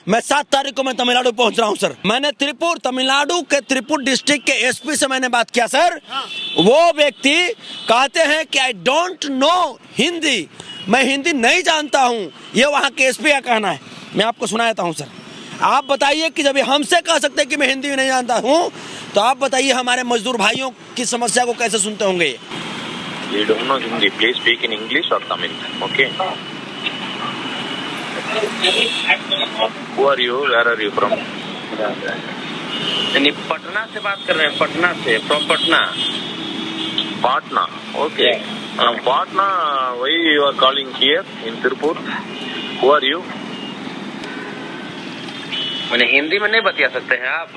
मैं 7 तारीख को मैं तमिलनाडु पहुंच रहा हूं सर। मैंने तमिलनाडु के त्रिपुर डिस्ट्रिक्ट के एसपी से मैंने बात किया सर। वो व्यक्ति कहते हैं कि आई डोंट नो हिंदी, मैं हिंदी नहीं जानता हूं, ये वहां के एसपी का कहना है। मैं आपको सुना देता हूं सर। आप बताइए कि जब हमसे कह सकते हैं कि मैं हिंदी नहीं जानता हूं, तो आप बताइए हमारे मजदूर भाइयों की समस्या को कैसे सुनते होंगे। We don't know Hindi. Please speak in English or Tamil. Okay. Who are you? Where are you from? नहीं, पटना से बात कर रहे हैं। पटना से, from Patna. Patna. Okay. Patna. Why you are calling here in Tirupur? Who are you? मैंने हिंदी में नहीं बता सकते हैं आप?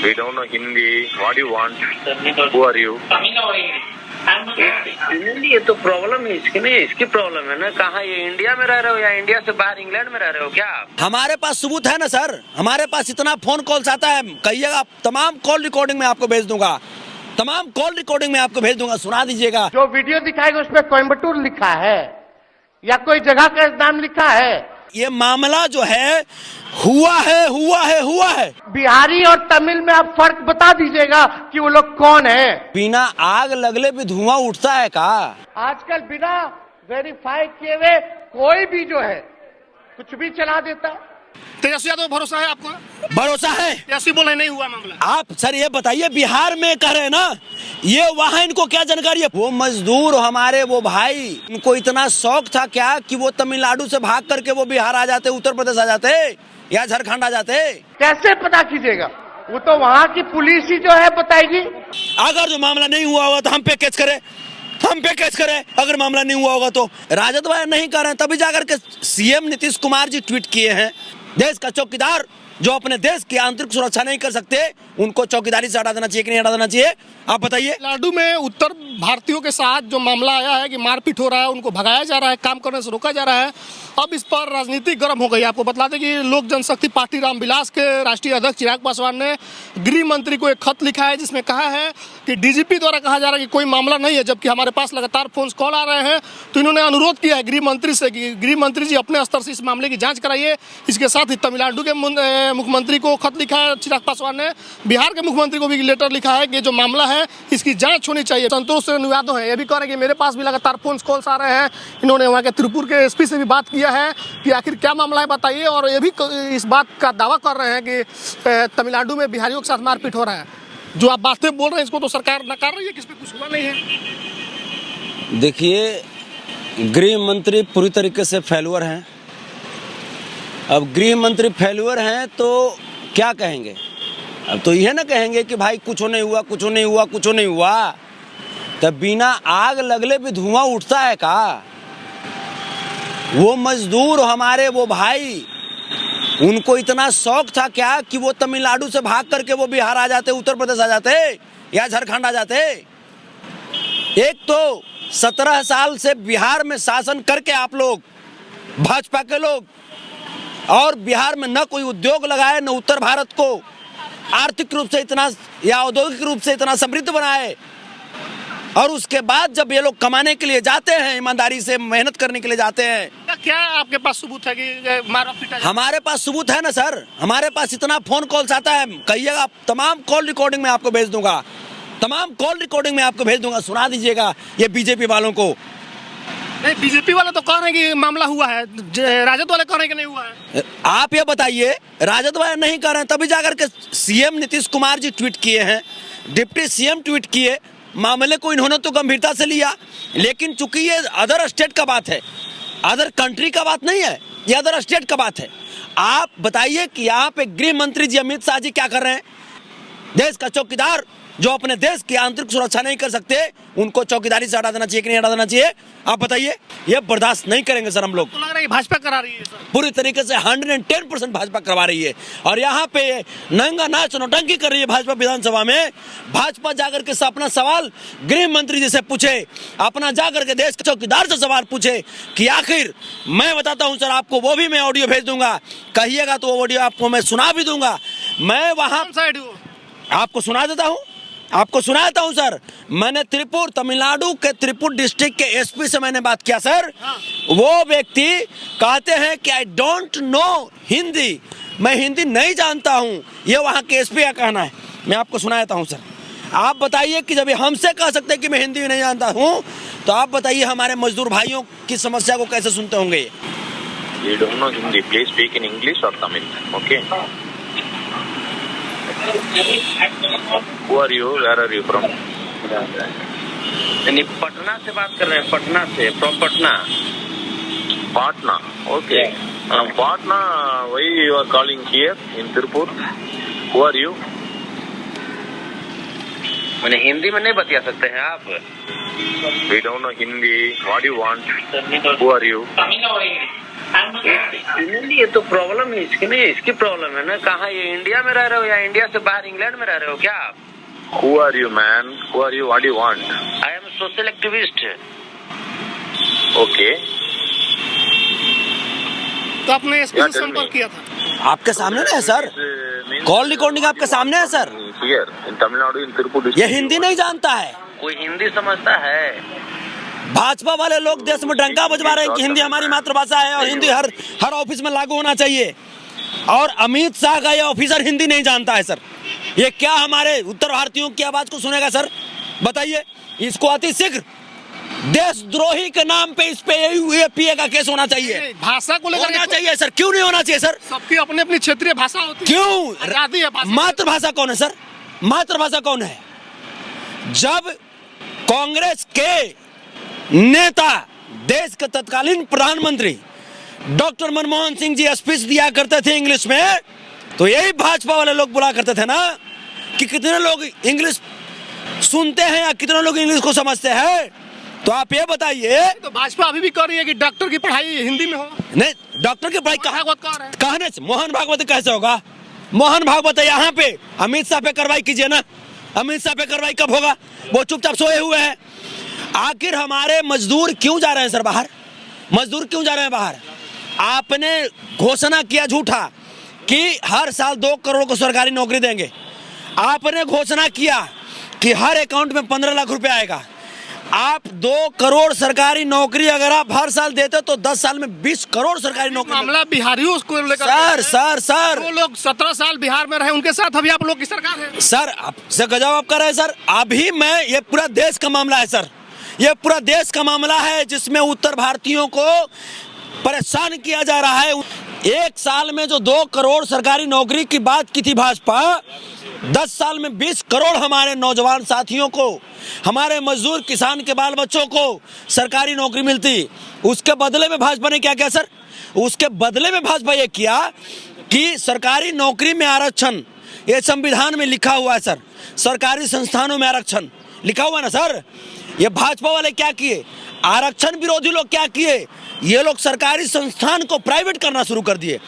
We don't know Hindi. What do you want? Who are you? Hindi, ये तो प्रॉब्लम है इसकी, नहीं इसकी प्रॉब्लम है ना। कहाँ, ये इंडिया में रह रहे हो या इंडिया से बाहर इंग्लैंड में रह रहे हो क्या आप? हमारे पास सबूत है ना सर, हमारे पास इतना फोन कॉल्स आता है, कहिएगा तमाम कॉल रिकॉर्डिंग में आपको भेज दूंगा, तमाम कॉल रिकॉर्डिंग में आपको भेज दूंगा, सुना दीजिएगा। जो वीडियो दिखाएगा उसमें कोयम्बटूर लिखा है या कोई जगह का नाम लिखा है। ये मामला जो है हुआ है। बिहारी और तमिल में आप फर्क बता दीजिएगा कि वो लोग कौन है। बिना आग लगले भी धुआं उठता है का? आजकल बिना वेरीफाई किए हुए कोई भी जो है कुछ भी चला देता है। तेजस्वी यादव भरोसा है आपको? भरोसा है। तेजस्वी बोले नहीं हुआ मामला। आप सर ये बताइए, बिहार में कह रहे हैं ना, ये वहां इनको क्या जानकारी है? वो मजदूर हमारे वो भाई, इनको इतना शौक था क्या कि वो तमिलनाडु से भाग करके वो बिहार आ जाते, उत्तर प्रदेश आ जाते या झारखंड आ जाते? कैसे पता कीजिएगा? वो तो वहाँ की पुलिस ही जो है बताएगी। अगर जो मामला नहीं हुआ होगा तो हम पे केस करें, अगर मामला नहीं हुआ होगा तो। राजद वाले नहीं कर रहे हैं, तभी जाकर के सीएम नीतीश कुमार जी ट्वीट किए हैं, देश का चौकीदार जो अपने देश की आंतरिक सुरक्षा नहीं कर सकते, उनको चौकीदारी से हटा देना चाहिए कि नहीं हटा देना चाहिए? आप बताइए। तमिलनाडु में उत्तर भारतीयों के साथ जो मामला आया है कि मारपीट हो रहा है, उनको भगाया जा रहा है, काम करने से रोका जा रहा है, अब इस पर राजनीति गर्म हो गई। आपको बता दें कि लोक जनशक्ति पार्टी रामविलास के राष्ट्रीय अध्यक्ष चिराग पासवान ने गृह मंत्री को एक खत लिखा है, जिसमें कहा है कि डीजीपी द्वारा कहा जा रहा है कि कोई मामला नहीं है, जबकि हमारे पास लगातार फोन कॉल आ रहे हैं। तो इन्होंने अनुरोध किया है गृह मंत्री से कि गृह मंत्री जी अपने स्तर से इस मामले की जांच कराइए। इसके साथ ही तमिलनाडु के मुख्यमंत्री को खत लिखा है चिराग पासवान ने, बिहार के मुख्यमंत्री को भी लेटर लिखा है कि जो मामला है इसकी जांच होनी चाहिए। संतोष यादव है, ये भी कह रहे हैं कि मेरे पास भी लगातार फोन कॉल्स आ रहे हैं। इन्होंने वहाँ के त्रिपुर के एसपी से भी बात किया है कि आखिर क्या मामला है बताइए, और ये भी इस बात का दावा कर रहे हैं कि तमिलनाडु में बिहारियों के साथ मारपीट हो रहा है। जो आप बातें बोल रहे हैं इसको तो सरकार नकार रही है कि इस पे कुछ हुआ नहीं है। देखिए, गृह मंत्री पूरी तरीके से फेल्यूर हैं। अब गृह मंत्री फेल्यूर हैं तो क्या कहेंगे? अब तो यह ना कहेंगे कि भाई कुछ नहीं हुआ। तब बिना आग लगले भी धुआं उठता है का? वो मजदूर हमारे वो भाई, उनको इतना शौक था क्या कि वो तमिलनाडु से भाग करके वो बिहार आ जाते, उत्तर प्रदेश आ जाते या झारखंड आ जाते? एक तो 17 साल से बिहार में शासन करके आप लोग, भाजपा के लोग, और बिहार में न कोई उद्योग लगाए, न उत्तर भारत को आर्थिक रूप से इतना या औद्योगिक रूप से इतना समृद्ध बनाए, और उसके बाद जब ये लोग कमाने के लिए जाते हैं, ईमानदारी से मेहनत करने के लिए जाते हैं। क्या आपके पास सबूत है कि मारा पीटा? हमारे पास सबूत है ना सर, हमारे पास इतना फोन कॉल्स आता है, कहिएगा तमाम कॉल रिकॉर्डिंग में आपको भेज दूंगा, सुना दीजिएगा ये बीजेपी वालों को। नहीं, बीजेपी वाले तो कह रहे हैं कि मामला हुआ है, राजद वाले कह रहे हैं कि नहीं हुआ है। आप ये बताइए, राजद वाले नहीं कर रहे हैं, तभी जाकर के सीएम नीतीश कुमार जी ट्वीट किए हैं, डिप्टी सीएम ट्वीट किए, मामले को इन्होंने तो गंभीरता से लिया। लेकिन चूंकि ये अदर स्टेट का बात है, अदर कंट्री का बात नहीं है, ये अदर स्टेट का बात है। आप बताइए कि यहाँ पे गृह मंत्री जी अमित शाह जी क्या कर रहे हैं? देश का चौकीदार जो अपने देश की आंतरिक सुरक्षा नहीं कर सकते, उनको चौकीदारी से हटा देना चाहिए कि नहीं हटा देना चाहिए? आप बताइए। ये बर्दाश्त नहीं करेंगे सर हम लोग। तो लग रहा है भाजपा करा रही है सर, पूरी तरीके से 110% भाजपा करवा रही है। और यहाँ पे नंगा नाच नौटंकी कर रही है भाजपा विधानसभा में। भाजपा जाकर के अपना सवाल गृह मंत्री जी से पूछे, अपना जाकर के देश के चौकीदार से सवाल पूछे कि आखिर, मैं बताता हूँ सर आपको, वो भी मैं ऑडियो भेज दूंगा, कहिएगा तो वो ऑडियो आपको मैं सुना भी दूंगा। मैं वहां साइड आपको सुना देता हूँ, आपको सुनाता हूं सर, मैंने त्रिपुर तमिलनाडु के त्रिपुर डिस्ट्रिक्ट के एसपी से मैंने बात किया सर। वो व्यक्ति कहते हैं कि आई डोंट नो हिंदी, मैं हिंदी नहीं जानता हूं, ये वहां के एसपी का कहना है। मैं आपको सुनाता हूं सर। आप बताइए कि जब ये हमसे कह सकते हैं कि मैं हिंदी नहीं जानता हूं, तो आप बताइए हमारे मजदूर भाइयों की समस्या को कैसे सुनते होंगे। You don't know Hindi. Please speak in English or Tamil. Okay. Who are you? Where are you from? यानी पटना से बात कर रहे हैं, पटना से, from Patna. Patna. Okay. Patna. Why you are calling here in Tirupur? Who are you? मैंने हिंदी में नहीं बता सकते हैं आप? We don't know Hindi. What do you want? Who are you? ये तो प्रॉब्लम है इसकी नहीं, इसकी प्रॉब्लम है ना। कहाँ ये इंडिया में रह रहे हो या इंडिया से बाहर इंग्लैंड में रह रहे हो क्या आप? Who are you, man? Who are you? What do you want? I am social activist. Okay. तो आपने एसपी Yeah, से tell संपर्क me. किया था? आपके सामने ना है सर, कॉल रिकॉर्डिंग आपके सामने है sir. Here in Tamil Nadu in Tirupur ये district. हिंदी नहीं जानता है। कोई हिंदी समझता है? भाजपा वाले लोग देश में डंका बजवा रहे हैं कि हिंदी हमारी मातृभाषा है और हिंदी हर ऑफिस में लागू होना चाहिए। और अमित शाह का ये ऑफिसर हिंदी नहीं जानता है सर। ये क्या हमारे उत्तर भारतीयों की आवाज को सुनेगा सर? बताइए। इसको अति शीघ्र देशद्रोही के नाम पे इस पे यूएपीए का केस होना चाहिए। भाषा को लेकर होना चाहिए सर। क्यों नहीं होना चाहिए सर? सबकी अपनी अपनी क्षेत्रीय भाषा होती है। क्यों? आजादी है भाषा। मातृभाषा कौन है सर? मातृभाषा कौन है? जब कांग्रेस के नेता, देश के तत्कालीन प्रधानमंत्री डॉक्टर मनमोहन सिंह जी स्पीच दिया करते थे इंग्लिश में, तो यही भाजपा वाले लोग बुला करते थे ना कि कितने लोग इंग्लिश सुनते हैं या कितने लोग इंग्लिश को समझते हैं। तो आप ये बताइए। तो भाजपा अभी भी कर रही है कि डॉक्टर की पढ़ाई हिंदी में हो। नहीं, डॉक्टर की पढ़ाई भागवत कह रहे हैं। कहने से मोहन भागवत कैसे होगा? मोहन भागवत यहाँ पे अमित शाह पे कार्रवाई कीजिए ना। अमित शाह पे कार्रवाई कब होगा? वो चुपचाप सोए हुए हैं। आखिर हमारे मजदूर क्यों जा रहे हैं सर बाहर? मजदूर क्यों जा रहे हैं बाहर? आपने घोषणा किया झूठा कि हर साल 2 करोड़ को सरकारी नौकरी देंगे। आपने घोषणा किया कि हर अकाउंट में 15 लाख रुपए आएगा। आप 2 करोड़ सरकारी नौकरी अगर आप हर साल देते तो 10 साल में 20 करोड़ सरकारी नौकरी। मामला बिहारियों को लेकर सर वो लोग 17 साल बिहार में रहे, उनके साथ अभी आप लोग की सरकार है। सर आपसे गजब आप कर रहे हैं सर। अभी मैं, ये पूरा देश का मामला है सर। ये पूरा देश का मामला है जिसमें उत्तर भारतीयों को परेशान किया जा रहा है। 1 साल में जो 2 करोड़ सरकारी नौकरी की बात की थी भाजपा, 10 साल में 20 करोड़ हमारे नौजवान साथियों को, हमारे मजदूर किसान के बाल बच्चों को सरकारी नौकरी मिलती। उसके बदले में भाजपा ने क्या किया सर? उसके बदले में भाजपा ये किया कि सरकारी नौकरी में आरक्षण, ये संविधान में लिखा हुआ है सर। सरकारी संस्थानों में आरक्षण लिखा हुआ है ना सर। ये भाजपा वाले क्या किए? आरक्षण विरोधी लोग क्या किए? ये लोग सरकारी संस्थान को प्राइवेट करना शुरू कर दिए।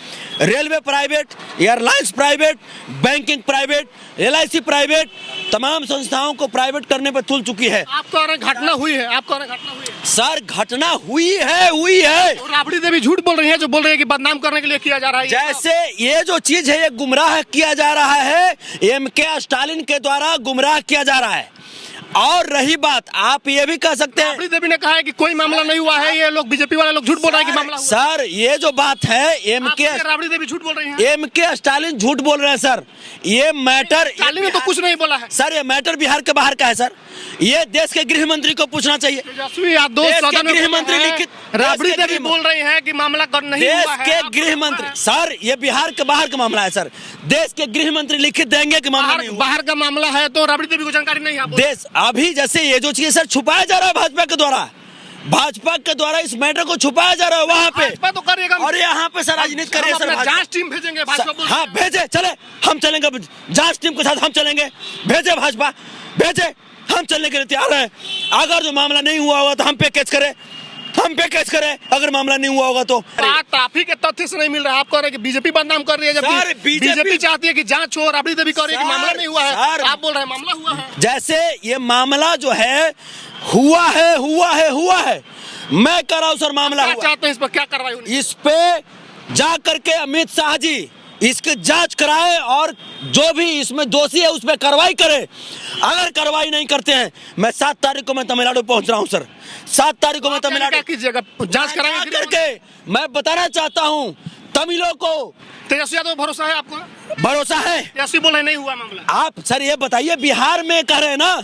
Railway private, airlines private, banking private, LIC private, तमाम संस्थाओं को प्राइवेट करने पर तुल चुकी है। आप कह रहे घटना हुई है, आप कह रहे घटना हुई है। सर घटना हुई है। और राबड़ी देवी झूठ बोल रही है, जो बोल रही है कि बदनाम करने के लिए किया जा रहा है। जैसे ये जो चीज है ये गुमराह किया जा रहा है, MK स्टालिन के द्वारा गुमराह किया जा रहा है। और रही बात, आप ये भी कह सकते हैं, राबड़ी देवी ने कहा है कि कोई मामला नहीं हुआ है, ये लोग बीजेपी वाले लोग झूठ बोल रहे हैं कि मामला हुआ। सर ये जो बात है राबड़ी देवी झूठ बोल रही है। MK स्टालिन झूठ बोल रहे हैं सर। ये मैटर, स्टालिन ने तो कुछ नहीं बोला है सर। ये मैटर बिहार के बाहर का है सर। ये देश के गृह मंत्री को पूछना चाहिए। तेजस्वी यादव सदन में गृह मंत्री लिखित, राबड़ी देवी बोल रही है कि मामला नहीं हुआ है। देश के गृह मंत्री, सर ये बिहार के बाहर का मामला है सर। देश के गृह मंत्री लिखित देंगे कि मामला नहीं हुआ। बाहर का मामला है तो राबड़ी देवी को जानकारी नहीं है। देश अभी जैसे ये जो चीज सर छुपाया जा रहा है भाजपा के द्वारा, भाजपा के द्वारा इस मैटर को छुपाया जा रहा है वहाँ पे, तो करिएगा। और यहाँ पे सर राजनीति करिए सर। जांच टीम भेजेंगे भाजपा। हाँ भेजे, चले हम चलेंगे जांच टीम के साथ, हम चलेंगे। भेजे भाजपा, भेजे, हम चलने के लिए तैयार हैं। अगर जो मामला नहीं हुआ होगा तो हम पे केस करें, हम पे केस करें। अगर मामला नहीं हुआ होगा तो ट्रैफिक के तथ्य से नहीं मिल रहा है। आप कह रहे हैं कि बीजेपी बदनाम कर रही है, जबकि बीजेपी चाहती है कि जांच हो। राबड़ी देवी कह रही है कि मामला नहीं हुआ है, आप बोल रहे हैं मामला हुआ है। जैसे ये मामला जो है हुआ है। मैं कह रहा हूं सर मामला हुआ। चाहते हैं इस पर क्या कार्रवाई होनी? इस पे जा करके अमित शाह जी इसकी जांच कराए और जो भी इसमें दोषी है उस पर कार्रवाई करे। अगर कार्रवाई नहीं करते हैं, मैं 7 तारीख को मैं तमिलनाडु पहुंच रहा हूं सर। 7 तारीख को मैं तमिलनाडु क्या कीजिएगा, जांच कराएंगे करके मैं बताना चाहता हूं तमिलों को। तेजस्वी यादव भरोसा है आपको? भरोसा है। तेजस्वी बोले नहीं हुआ मामला। आप सर ये बताइए, बिहार में कह रहे हैं ना,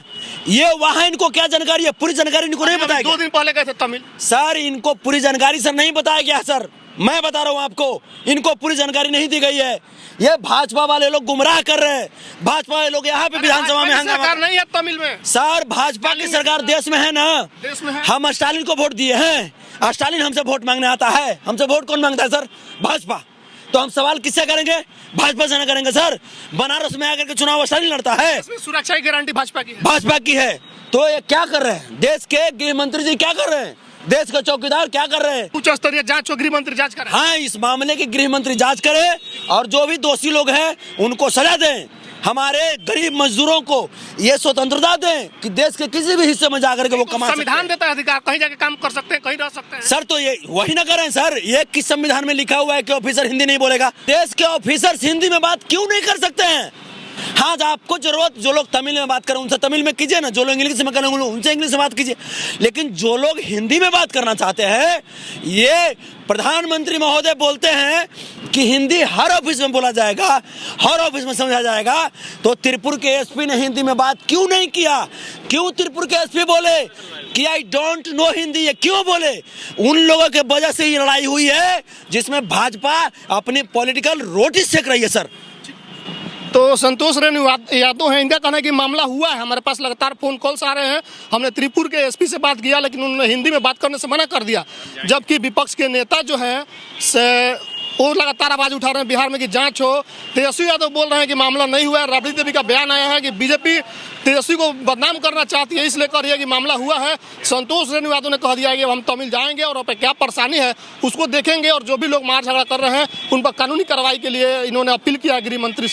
ये वहां इनको क्या जानकारी है? पूरी जानकारी इनको नहीं बताया गया। 2 दिन पहले गए थे तमिल सर, इनको पूरी जानकारी सर नहीं बताया गया सर। मैं बता रहा हूं आपको, इनको पूरी जानकारी नहीं दी गई है। ये भाजपा वाले लोग गुमराह कर रहे हैं। भाजपा वाले लोग यहाँ पे विधानसभा में हंगामा। सरकार नहीं है तमिल में सर, भाजपा की सरकार देश में है ना। देश में है। हम स्टालिन को वोट दिए हैं। स्टालिन हमसे वोट मांगने आता है। हमसे वोट कौन मांगता है सर? भाजपा। तो हम सवाल किससे करेंगे? भाजपा से ना करेंगे सर। बनारस में आकर के चुनाव स्टालिन लड़ता है। इसमें सुरक्षा की गारंटी भाजपा की है। भाजपा की है। तो ये क्या कर रहे हैं? देश के गृह मंत्री जी क्या कर रहे हैं? देश के चौकीदार क्या कर रहे हैं? उच्च स्तरीय जांच, गृह मंत्री जांच करें। हाँ, इस मामले की गृह मंत्री जांच करे और जो भी दोषी लोग हैं उनको सजा दें। हमारे गरीब मजदूरों को ये स्वतंत्रता दें कि देश के किसी भी हिस्से में जाकर के वो कमा सकते हैं। संविधान देता है अधिकार, कहीं जाके काम कर सकते हैं, कहीं रह सकते हैं। सर, तो ये वही ना करें सर। ये किस संविधान में लिखा हुआ है कि ऑफिसर हिंदी नहीं बोलेगा? देश के ऑफिसर हिंदी में बात क्यों नहीं कर सकते हैं? हाँ, जब आपको जरूरत, जो लोग तमिल में बात करें उनसे तमिल में कीजिए ना, जो लोग इंग्लिश में करें उनसे इंग्लिश में बात कीजिए। लेकिन जो लोग हिंदी में बात करना चाहते हैं, ये प्रधानमंत्री महोदय बोलते हैं कि हिंदी हर ऑफिस में बोला जाएगा, हर ऑफिस में समझा जाएगा। तो त्रिपुर के एसपी ने हिंदी में बात क्यों नहीं किया? क्यों त्रिपुर के एसपी बोले कि आई डोंट नो हिंदी? ये क्यों बोले? उन लोगों के वजह से ये लड़ाई हुई है जिसमें भाजपा अपनी पॉलिटिकल रोटी सेक रही है सर। तो संतोष रेणु यादव हैं, इनका कहना है कि मामला हुआ है। हमारे पास लगातार फोन कॉल्स आ रहे हैं। हमने त्रिपुर के एसपी से बात किया लेकिन उन्होंने हिंदी में बात करने से मना कर दिया। जबकि विपक्ष के नेता जो हैं वो लगातार आवाज उठा रहे हैं बिहार में कि जांच हो। तेजस्वी यादव बोल रहे हैं कि मामला नहीं हुआ है। राबड़ी देवी का बयान आया है कि बीजेपी तेजस्वी को बदनाम करना चाहती है, इसलिए कर रही है कि मामला हुआ है। संतोष रेणु यादव ने कह दिया है कि हम तमिल जाएंगे और पे क्या परेशानी है उसको देखेंगे और जो भी लोग मार झगड़ा कर रहे हैं उन पर कानूनी कार्रवाई के लिए इन्होंने अपील किया गृह मंत्री से।